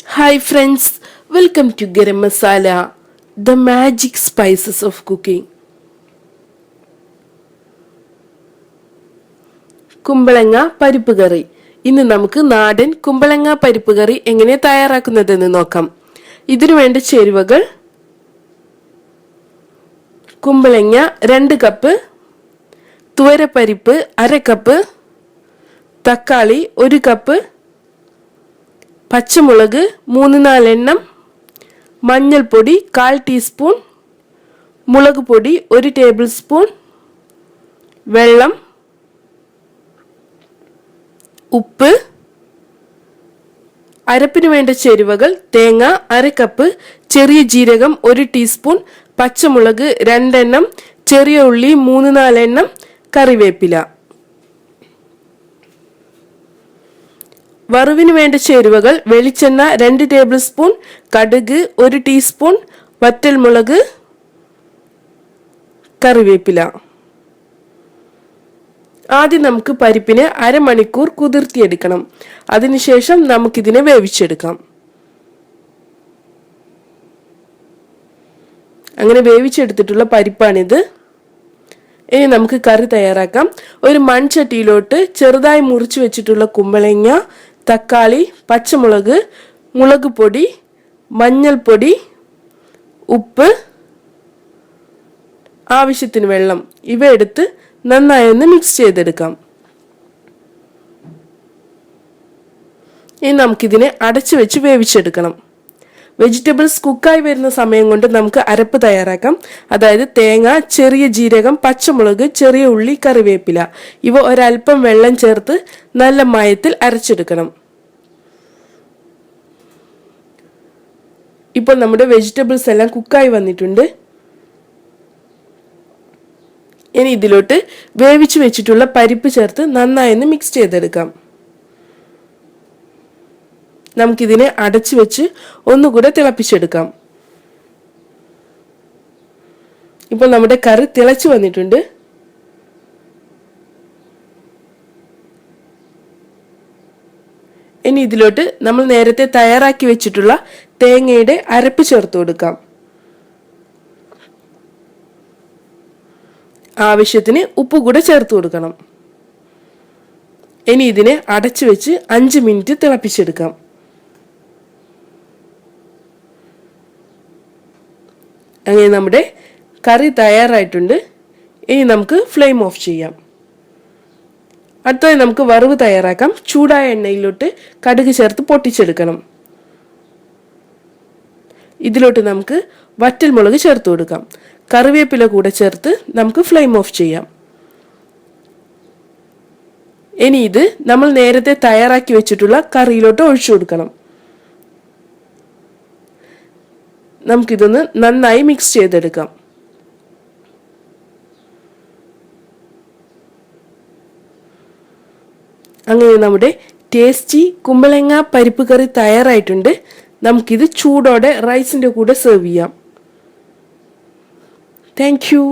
Hi friends, welcome to Garam Masala, the magic spices of cooking. കുമ്പളങ്ങ പരിപ്പ് കറി. ഇന്ന് നമുക്ക് നാടൻ കുമ്പളങ്ങ പരിപ്പ് കറി എങ്ങനെ തയ്യാറാക്കുന്നതെന്ന് നോക്കാം. ഇതിനു വേണ്ട ചേരുവകൾ: കുമ്പളങ്ങ 2 കപ്പ്, തുവരപ്പരിപ്പ് 1/2 കപ്പ്, തക്കാളി 1 കപ്പ്, പച്ചമുളക് 3-4 എണ്ണം, മഞ്ഞൾപ്പൊടി 1/4 ടീസ്പൂൺ, മുളക് പൊടി 1 ടേബിൾ സ്പൂൺ, വെള്ളം, ഉപ്പ്. അരപ്പിന് വേണ്ട ചേരുവകൾ: തേങ്ങ 1/2 കപ്പ്, ചെറിയ ജീരകം 1 ടീസ്പൂൺ, പച്ചമുളക് 2 എണ്ണം, ചെറിയ ഉള്ളി 3-4 എണ്ണം, കറിവേപ്പില. വറവിന് വേണ്ട ചേരുവകൾ: വെളിച്ചെണ്ണ 2 ടേബിൾ സ്പൂൺ, കടുക് 1 ടീസ്പൂൺ, വറ്റൽമുളക്, കറിവേപ്പില. ആദ്യം നമുക്ക് പരിപ്പിനെ അരമണിക്കൂർ കുതിർത്തിയെടുക്കണം. അതിനുശേഷം നമുക്കിതിനെ വേവിച്ചെടുക്കാം. അങ്ങനെ വേവിച്ചെടുത്തിട്ടുള്ള പരിപ്പാണിത്. ഇനി നമുക്ക് കറി തയ്യാറാക്കാം. ഒരു മൺചട്ടിയിലോട്ട് ചെറുതായി മുറിച്ച് വെച്ചിട്ടുള്ള കുമ്പളങ്ങ, തക്കാളി, പച്ചമുളക്, മുളക് പൊടി, മഞ്ഞൾപ്പൊടി, ഉപ്പ്, ആവശ്യത്തിന് വെള്ളം ഇവ എടുത്ത് നന്നായി ഒന്ന് മിക്സ് ചെയ്തെടുക്കാം. ഇനി നമുക്കിതിനെ അടച്ചു വെച്ച് വേവിച്ചെടുക്കണം. വെജിറ്റബിൾസ് കുക്കായി വരുന്ന സമയം കൊണ്ട് നമുക്ക് അരപ്പ് തയ്യാറാക്കാം. അതായത് തേങ്ങ, ചെറിയ ജീരകം, പച്ചമുളക്, ചെറിയ ഉള്ളി, കറിവേപ്പില ഇവ ഒരൽപ്പം വെള്ളം ചേർത്ത് നല്ല മയത്തിൽ അരച്ചെടുക്കണം. ഇപ്പോൾ നമ്മുടെ വെജിറ്റബിൾസ് എല്ലാം കുക്കായി വന്നിട്ടുണ്ട്. ഇനി ഇതിലോട്ട് വേവിച്ച് വെച്ചിട്ടുള്ള പരിപ്പ് ചേർത്ത് നന്നായി ഒന്ന് മിക്സ് ചെയ്തെടുക്കാം. നമുക്കിതിനെ അടച്ചു വെച്ച് ഒന്നുകൂടെ തിളപ്പിച്ചെടുക്കാം. ഇപ്പോൾ നമ്മുടെ കറി തിളച്ചു വന്നിട്ടുണ്ട്. ഇനി ഇതിലോട്ട് നമ്മൾ നേരത്തെ തയ്യാറാക്കി വെച്ചിട്ടുള്ള തേങ്ങയുടെ അരപ്പ് ചേർത്ത് കൊടുക്കാം. ആവശ്യത്തിന് ഉപ്പ് കൂടെ ചേർത്ത് കൊടുക്കണം. ഇനി ഇതിനെ അടച്ചു വെച്ച് 5 മിനിറ്റ് തിളപ്പിച്ചെടുക്കാം. അങ്ങനെ നമ്മുടെ കറി തയ്യാറായിട്ടുണ്ട്. ഇനി നമുക്ക് ഫ്ലെയിം ഓഫ് ചെയ്യാം. അടുത്തതായി നമുക്ക് വറവ് തയ്യാറാക്കാം. ചൂടായ എണ്ണയിലോട്ട് കടുക് ചേർത്ത് പൊട്ടിച്ചെടുക്കണം. ഇതിലോട്ട് നമുക്ക് വറ്റൽമുളക് ചേർത്ത് കൊടുക്കാം. കറിവേപ്പില കൂടെ ചേർത്ത് നമുക്ക് ഫ്ലെയിം ഓഫ് ചെയ്യാം. ഇനി ഇത് നമ്മൾ നേരത്തെ തയ്യാറാക്കി വെച്ചിട്ടുള്ള കറിയിലോട്ട് ഒഴിച്ചു കൊടുക്കണം. നമുക്കിതൊന്ന് നന്നായി മിക്സ് ചെയ്തെടുക്കാം. അങ്ങനെ നമ്മുടെ ടേസ്റ്റി കുമ്പളങ്ങ പരിപ്പ് കറി തയ്യാറായിട്ടുണ്ട്. നമുക്കിത് ചൂടോടെ റൈസിൻ്റെ കൂടെ സെർവ് ചെയ്യാം. Thank you.